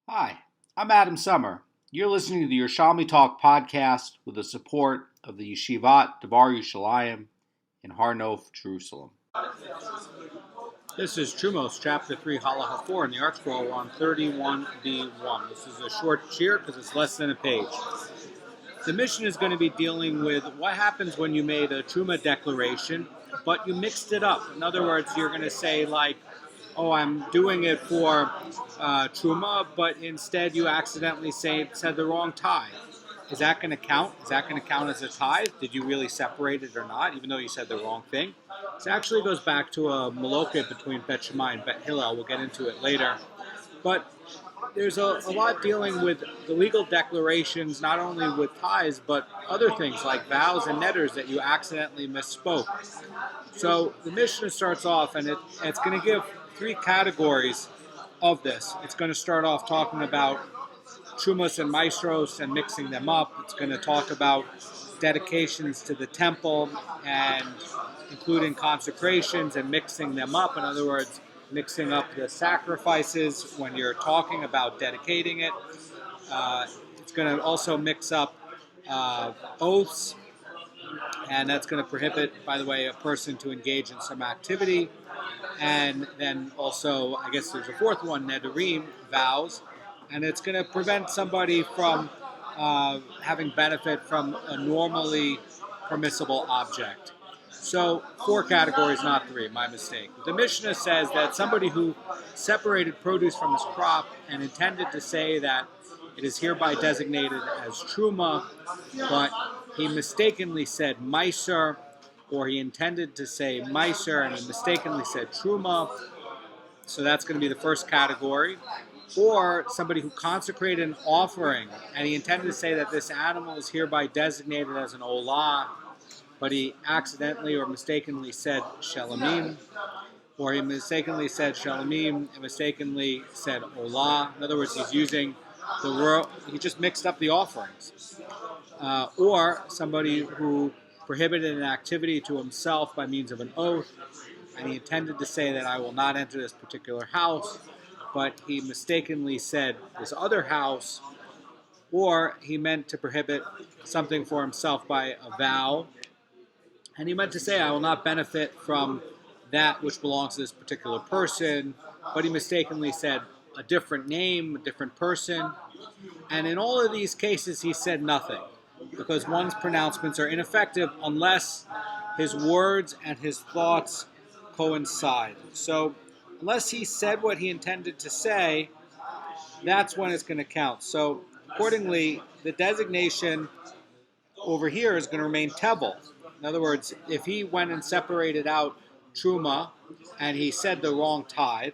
Hi, I'm Adam Summer. You're listening to the Yerushalmi Talk podcast with the support of the Yeshivat Devar Yerushalayim in Har Nof, Jerusalem. This is Terumos Chapter 3, Halacha 4 in the Art Scroll on 31b1. This is a short shiur because it's less than a page. The mission is going to be dealing with what happens when you made a teruma declaration, but you mixed it up. In other words, you're going to say like, oh, I'm doing it for teruma, but instead you accidentally said the wrong tithe. Is that going to count? Is that going to count as a tithe? Did you really separate it or not, even though you said the wrong thing? This actually goes back to a maloket between Bet Shammai and Bet Hillel. We'll get into it later. But there's a lot dealing with the legal declarations, not only with tithes, but other things like vows and netters that you accidentally misspoke. So the Mishnah starts off, and it's going to give three categories of this. It's going to start off talking about trumos and maestros and mixing them up. It's going to talk about dedications to the temple and including consecrations and mixing them up. In other words, mixing up the sacrifices when you're talking about dedicating it. It's going to also mix up oaths, and that's going to prohibit, by the way, a person to engage in some activity. And then also, I guess there's a fourth one, nedarim, vows, and it's going to prevent somebody from having benefit from a normally permissible object. So 4 categories, not 3, my mistake. The Mishnah says that somebody who separated produce from his crop and intended to say that it is hereby designated as truma, but he mistakenly said meiser, or he intended to say meiser and he mistakenly said truma, so that's going to be the first category. Or somebody who consecrated an offering and he intended to say that this animal is hereby designated as an olah, but he accidentally or mistakenly said shelamim, or he mistakenly said shelamim and mistakenly said olah. In other words, he's using he just mixed up the offerings. Or somebody who prohibited an activity to himself by means of an oath, and he intended to say that I will not enter this particular house, but he mistakenly said this other house, or he meant to prohibit something for himself by a vow, and he meant to say I will not benefit from that which belongs to this particular person, but he mistakenly said a different name, a different person. And in all of these cases, he said nothing, because one's pronouncements are ineffective unless his words and his thoughts coincide. So unless he said what he intended to say, that's when it's going to count. So accordingly, the designation over here is going to remain tevel. In other words, if he went and separated out truma and he said the wrong tithe,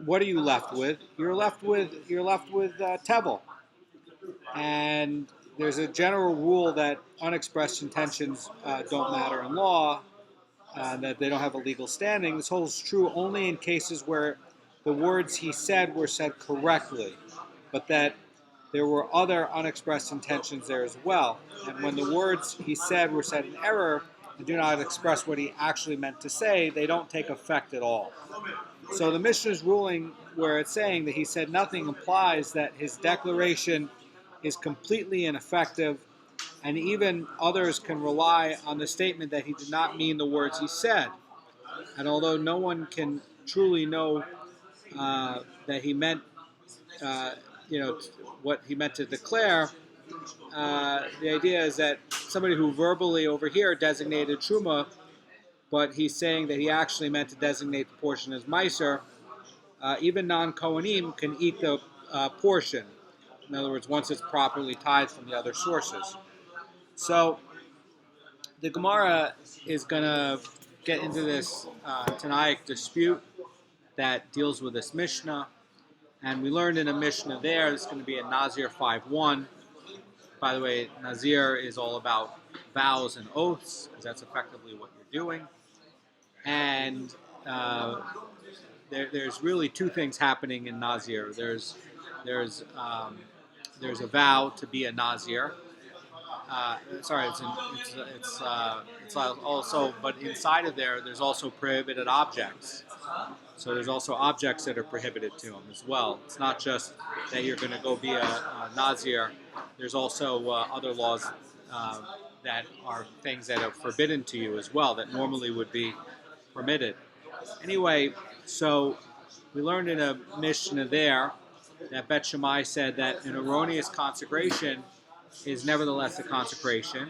what are you left with? You're left with tevel. And there's a general rule that unexpressed intentions don't matter in law, that they don't have a legal standing. This holds true only in cases where the words he said were said correctly, but that there were other unexpressed intentions there as well. And when the words he said were said in error and do not express what he actually meant to say, they don't take effect at all. So the Mishnah's ruling where it's saying that he said nothing implies that his declaration is completely ineffective, and even others can rely on the statement that he did not mean the words he said. And although no one can truly know that he meant, what he meant to declare, the idea is that somebody who verbally over here designated truma, but he's saying that he actually meant to designate the portion as meiser, even non-Kohanim can eat the portion. In other words, once it's properly tithed from the other sources. So the Gemara is going to get into this Tanaic dispute that deals with this Mishnah. And we learned in a Mishnah there, this is going to be in Nazir 5.1. By the way, Nazir is all about vows and oaths, because that's effectively what you're doing. And there's really 2 things happening in Nazir. There's a vow to be a Nazir. It's also, but inside of there's also prohibited objects. So there's also objects that are prohibited to him as well. It's not just that you're going to go be a Nazir. There's also other laws that are things that are forbidden to you as well that normally would be permitted. Anyway, so we learned in a Mishnah there that Bet Shammai said that an erroneous consecration is nevertheless a consecration.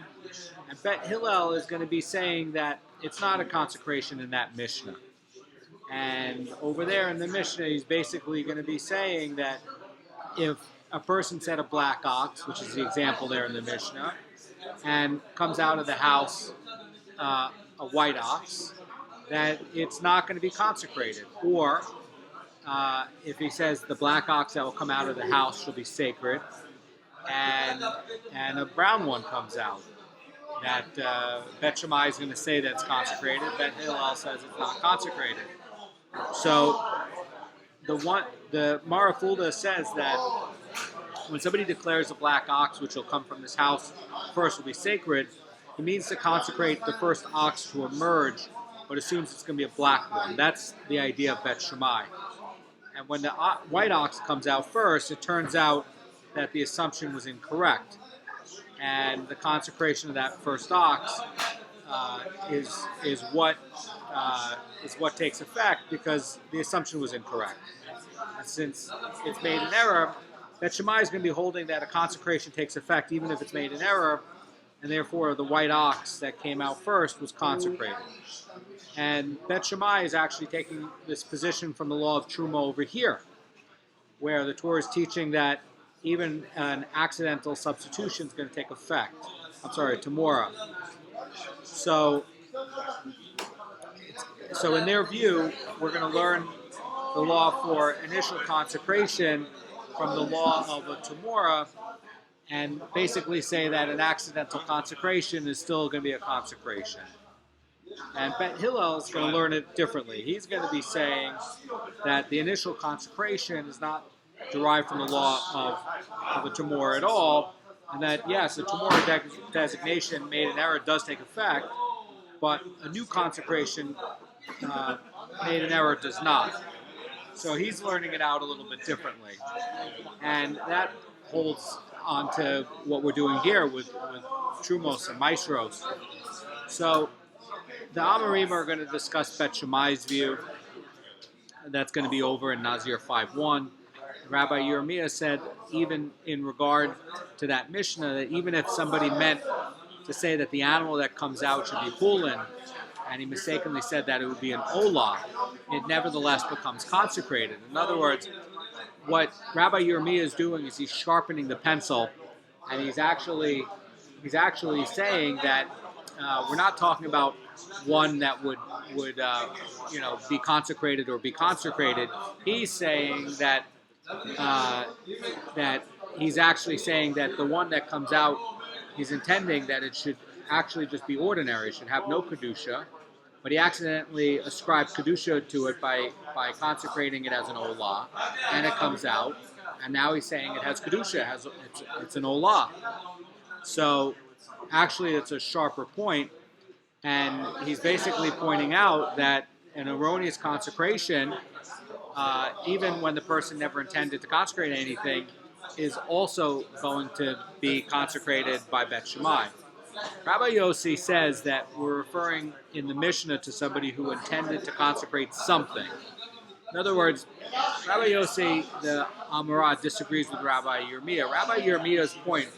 And Bet Hillel is going to be saying that it's not a consecration in that Mishnah. And over there in the Mishnah, he's basically going to be saying that if a person said a black ox, which is the example there in the Mishnah, and comes out of the house a white ox, that it's not going to be consecrated. Or if he says the black ox that will come out of the house shall be sacred, and a brown one comes out, that Bet Shammai is going to say that it's consecrated. Bet Hillel says it's not consecrated. So the Marafulda says that when somebody declares a black ox which will come from this house first will be sacred, he means to consecrate the first ox to emerge, but assumes it's going to be a black one. That's the idea of Bet Shammai. And when the white ox comes out first, it turns out that the assumption was incorrect. And the consecration of that first ox is what takes effect because the assumption was incorrect. And since it's made in error, Bet Shammai is going to be holding that a consecration takes effect even if it's made in error, and therefore the white ox that came out first was consecrated. And Bet Shammai is actually taking this position from the law of teruma over here, where the Torah is teaching that even an accidental substitution is going to take effect. Teruma. So in their view, we're going to learn the law for initial consecration from the law of a teruma, and basically say that an accidental consecration is still going to be a consecration. And Bet Hillel is going to learn it differently. He's going to be saying that the initial consecration is not derived from the law of a teruma at all, and that yes, a teruma designation made in error does take effect, but a new consecration made in error does not. So he's learning it out a little bit differently, and that holds on to what we're doing here with Terumos and Maestros. So the Amorim are going to discuss Bet Shammai's view. That's going to be over in Nazir 5.1. Rabbi Yerushalmi said, even in regard to that Mishnah, that even if somebody meant to say that the animal that comes out should be hulin, and he mistakenly said that it would be an olah, it nevertheless becomes consecrated. In other words, what Rabbi Yerushalmi is doing is he's sharpening the pencil, and he's actually saying that we're not talking about one that would be consecrated or be consecrated. He's saying that he's actually saying that the one that comes out, he's intending that it should actually just be ordinary. It should have no kedusha, but he accidentally ascribed kedusha to it by consecrating it as an olah, and it comes out, and now he's saying it has kedusha, it's an olah. So actually it's a sharper point, and he's basically pointing out that an erroneous consecration, even when the person never intended to consecrate anything, is also going to be consecrated by Bet Shammai. Rabbi Yossi says that we're referring in the Mishnah to somebody who intended to consecrate something. In other words, Rabbi Yossi, the Amorah, disagrees with Rabbi Yerushalmi. Rabbi Yerushalmi's point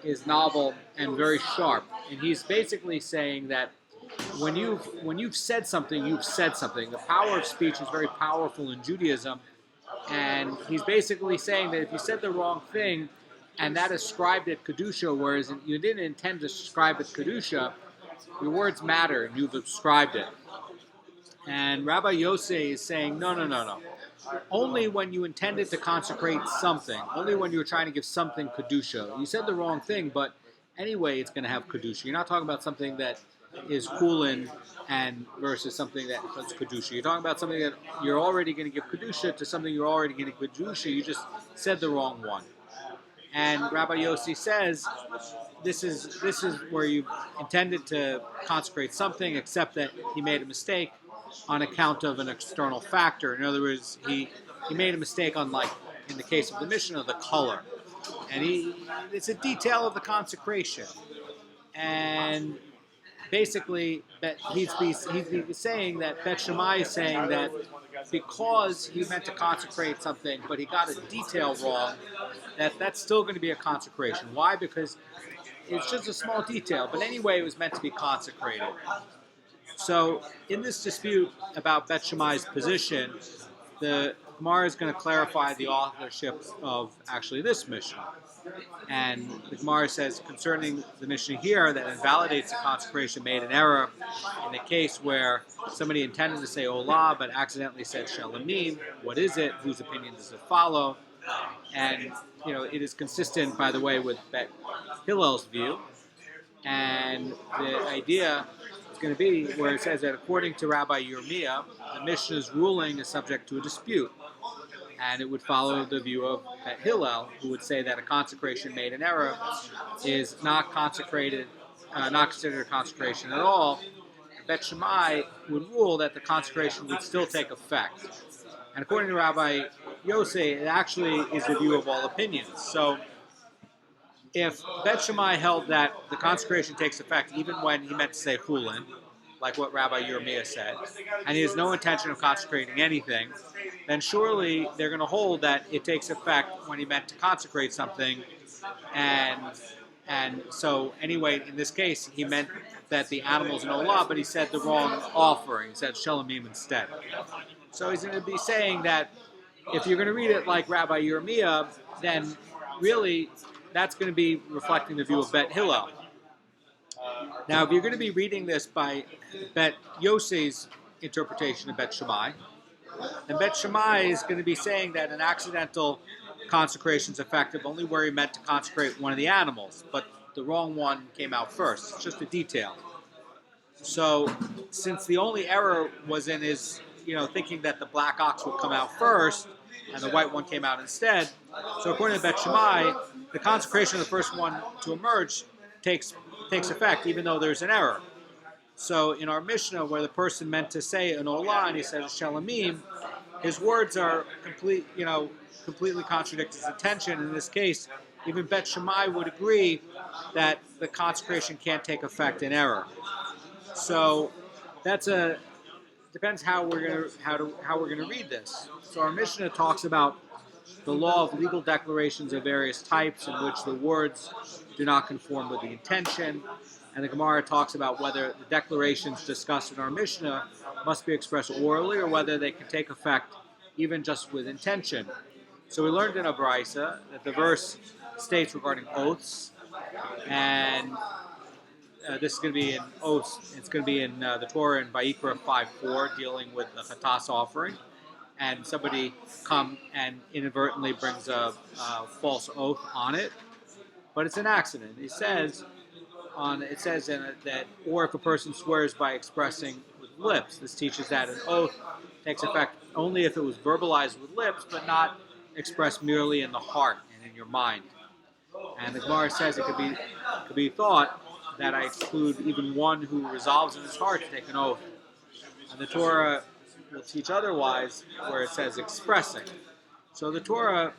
is novel and very sharp, and he's basically saying that when you've said something, you've said something. The power of speech is very powerful in Judaism, and he's basically saying that if you said the wrong thing and that ascribed it kedusha, whereas you didn't intend to ascribe it kedusha, your words matter and you've ascribed it. And Rabbi Yossi is saying, no. Only when you intended to consecrate something, only when you were trying to give something kedusha. You said the wrong thing, but anyway, it's going to have kedusha. You're not talking about something that is kulin and versus something that is kedusha. You're talking about something that you're already going to give kedusha to something you're already going to give kedusha. You just said the wrong one. And Rabbi Yossi says this is where you intended to consecrate something, except that he made a mistake. on account of an external factor. In other words, he made a mistake on, like in the case of the Mishnah, the color, and it's a detail of the consecration, and basically that he's saying that Bet Shammai is saying that because he meant to consecrate something, but he got a detail wrong, that's still going to be a consecration. Why? Because it's just a small detail, but anyway, it was meant to be consecrated. So, in this dispute about Bet Shammai's position, the Gemara is going to clarify the authorship of actually this Mishnah. And the Gemara says concerning the Mishnah here that invalidates a consecration made in error in the case where somebody intended to say Olah but accidentally said Shelamim. What is it? Whose opinion does it follow? And it is consistent, by the way, with Bet Hillel's view. And the idea is going to be where it says that according to Rabbi Yerushalmi, the Mishnah's ruling is subject to a dispute. And it would follow the view of Bet Hillel, who would say that a consecration made in error is not consecrated, not considered a consecration at all. Bet Shammai would rule that the consecration would still take effect. And according to Rabbi Yossi, it actually is the view of all opinions. So if Bet Shammai held that the consecration takes effect even when he meant to say Chulin, like what Rabbi Yerushalmi said, and he has no intention of consecrating anything, then surely they're going to hold that it takes effect when he meant to consecrate something. And so anyway, in this case, he meant that the animal's no law, but he said the wrong offering. He said Shelamim instead. So he's going to be saying that if you're going to read it like Rabbi Yerushalmi, then really that's going to be reflecting the view of Bet Hillel. Now, if you're going to be reading this by Bet Yossi's interpretation of Bet Shammai, then Bet Shammai is going to be saying that an accidental consecration is effective only where he meant to consecrate one of the animals, but the wrong one came out first. It's just a detail. So, since the only error was in his, thinking that the black ox would come out first, and the white one came out instead, so according to Bet Shammai, the consecration of the first one to emerge takes effect, even though there's an error. So in our Mishnah, where the person meant to say an Olah and he says Shelamim, his words are completely contradict his intention. In this case, even Bet Shammai would agree that the consecration can't take effect in error. So depends how we're gonna read this. So our Mishnah talks about the law of legal declarations of various types in which the words do not conform with the intention, and the Gemara talks about whether the declarations discussed in our Mishnah must be expressed orally or whether they can take effect even just with intention. So we learned in a Brisa that the verse states regarding oaths, and this is going to be in oaths. It's going to be in the Torah in Vayikra 5:4, dealing with the chatas offering, and somebody come and inadvertently brings a false oath on it, but it's an accident. It says that, or if a person swears by expressing with lips, this teaches that an oath takes effect only if it was verbalized with lips, but not expressed merely in the heart and in your mind. And the Gemara says it could be thought that I exclude even one who resolves in his heart to take an oath. And the Torah will teach otherwise, where it says expressing. So the Torah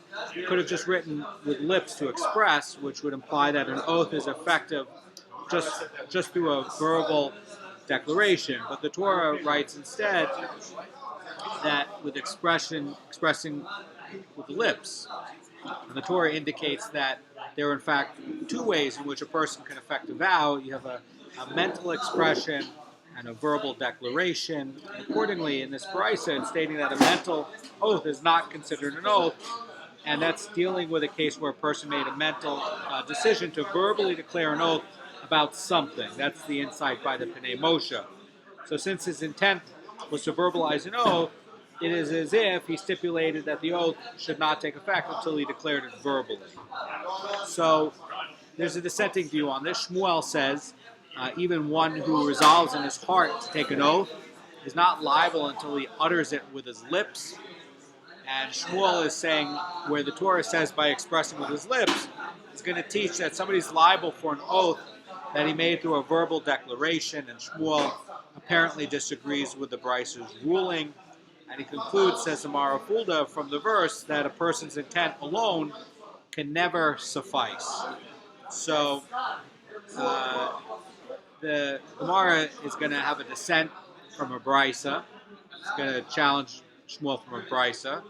could have just written with lips to express, which would imply that an oath is effective just through a verbal declaration. But the Torah writes instead that with expressing with lips. And the Torah indicates that there are in fact two ways in which a person can effect a vow. You have a mental expression and a verbal declaration. Accordingly, in this brisa, it's stating that a mental oath is not considered an oath, and that's dealing with a case where a person made a mental decision to verbally declare an oath about something. That's the insight by the Pnei Moshe. So since his intent was to verbalize an oath, it is as if he stipulated that the oath should not take effect until he declared it verbally. So there's a dissenting view on this. Shmuel says even one who resolves in his heart to take an oath is not liable until he utters it with his lips. And Shmuel is saying where the Torah says by expressing with his lips, it's going to teach that somebody's liable for an oath that he made through a verbal declaration. And Shmuel apparently disagrees with the Brisa's ruling. And he concludes, says Amara Fulda, from the verse that a person's intent alone can never suffice. So the Gemara is going to have a dissent from a Brisa. It's going to challenge Shmuel from a Brisa.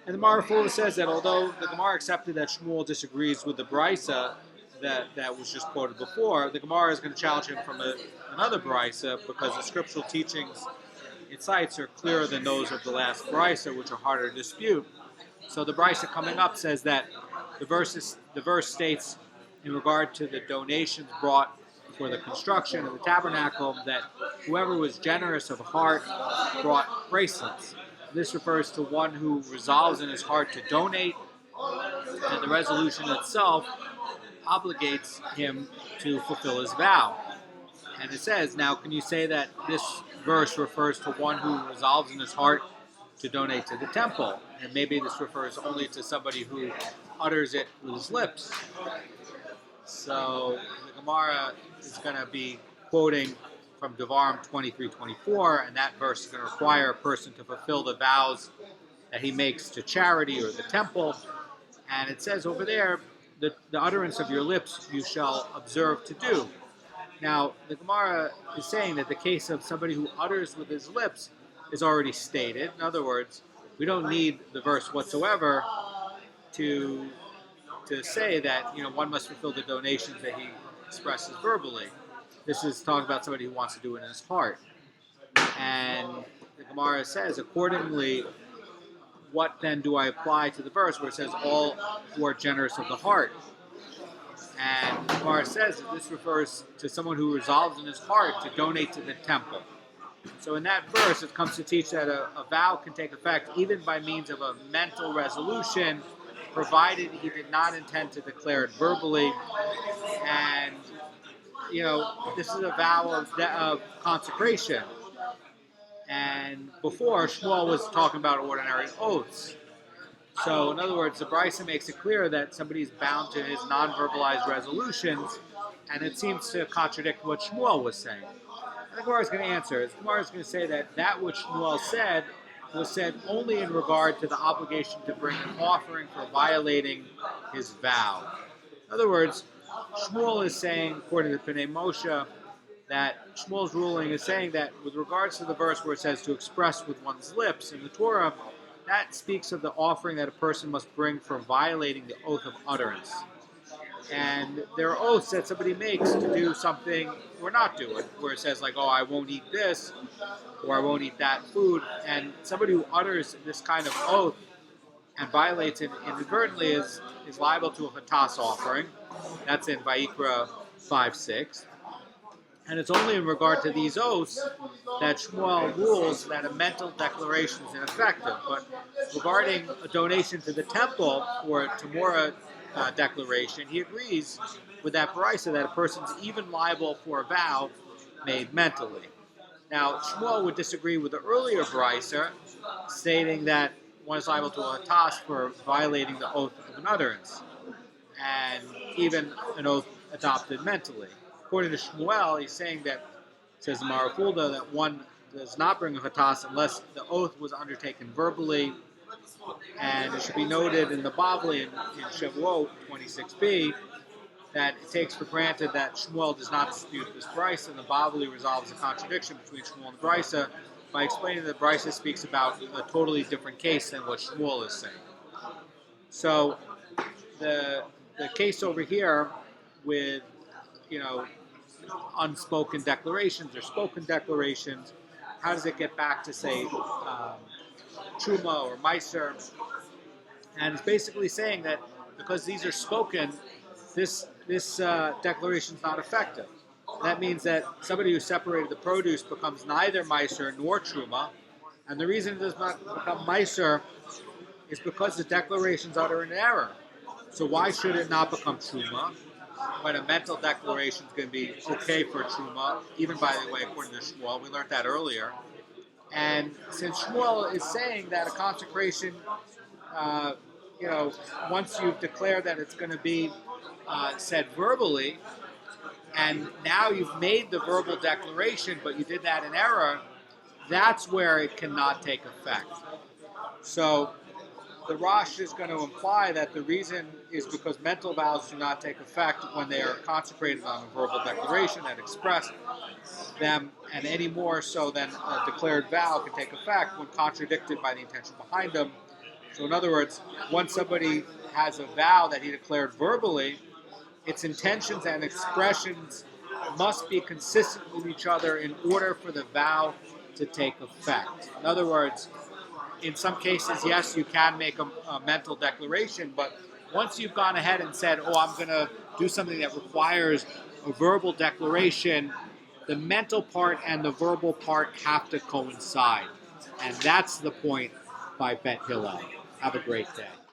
And the Amara Fulda says that although the Gemara accepted that Shmuel disagrees with the Brisa that was just quoted before, the Gemara is going to challenge him from another Brisa because the scriptural teachings it cites are clearer than those of the last Brisa, which are harder to dispute. So the Brisa coming up says that the verse states in regard to the donations brought for the construction of the tabernacle that whoever was generous of heart brought bracelets. This refers to one who resolves in his heart to donate, and the resolution itself obligates him to fulfill his vow. And it says, now can you say that this verse refers to one who resolves in his heart to donate to the temple? And maybe this refers only to somebody who utters it with his lips. So the Gemara is going to be quoting from Devarim 23:24, and that verse is going to require a person to fulfill the vows that he makes to charity or the temple. And it says over there, the utterance of your lips you shall observe to do. Now, the Gemara is saying that the case of somebody who utters with his lips is already stated. In other words, we don't need the verse whatsoever to say that one must fulfill the donations that he expresses verbally. This is talking about somebody who wants to do it in his heart. And the Gemara says, accordingly, what then do I apply to the verse where it says all who are generous of the heart? And the Gemara says that this refers to someone who resolves in his heart to donate to the temple. So in that verse, it comes to teach that a vow can take effect even by means of a mental resolution, provided he did not intend to declare it verbally. And, this is a vow of consecration. And before, Shmuel was talking about ordinary oaths. So, in other words, the Brisa makes it clear that somebody is bound to his non-verbalized resolutions, and it seems to contradict what Shmuel was saying. And the Gemara is going to answer. The Gemara is going to say that which Shmuel said was said only in regard to the obligation to bring an offering for violating his vow. In other words, Shmuel is saying, according to Pnei Moshe, that Shmuel's ruling is saying that with regards to the verse where it says to express with one's lips in the Torah, that speaks of the offering that a person must bring for violating the oath of utterance. And there are oaths that somebody makes to do something or not do it, where it says like, oh, I won't eat this, or I won't eat that food. And somebody who utters this kind of oath and violates it inadvertently is liable to a hatas offering. That's in Vayikra 5:6. And it's only in regard to these oaths that Shmuel rules that a mental declaration is ineffective. But regarding a donation to the temple or a Temura declaration, he agrees with that Brisa that a person's even liable for a vow made mentally. Now, Shmuel would disagree with the earlier Brisa, stating that one is liable to a hatas for violating the oath of an utterance, and even an oath adopted mentally. According to Shmuel, he's saying that, says Amara Fulda, that one does not bring a hatas unless the oath was undertaken verbally. And it should be noted in the Bavli in Shavuot 26b that it takes for granted that Shmuel does not dispute this Brisa, and the Bavli resolves the contradiction between Shmuel and the Brisa by explaining that the Brisa speaks about a totally different case than what Shmuel is saying. So the case over here with unspoken declarations or spoken declarations, how does it get back to say truma or meiser? And it's basically saying that because these are spoken, this declaration is not effective. That means that somebody who separated the produce becomes neither meiser nor truma, and the reason it does not become meiser is because the declarations are in error. So why should it not become truma when a mental declaration is going to be okay for truma, even by the way, according to Shmuel? We learned that earlier. And since Shmuel is saying that a consecration, once you've declared that it's going to be said verbally, and now you've made the verbal declaration, but you did that in error, that's where it cannot take effect. So the Rosh is going to imply that the reason is because mental vows do not take effect when they are consecrated on a verbal declaration that express them, and any more so than a declared vow can take effect when contradicted by the intention behind them. So in other words, once somebody has a vow that he declared verbally, its intentions and expressions must be consistent with each other in order for the vow to take effect. In other words, in some cases, yes, you can make a mental declaration, but once you've gone ahead and said, oh, I'm going to do something that requires a verbal declaration, the mental part and the verbal part have to coincide. And that's the point by Bet Hillel. Have a great day.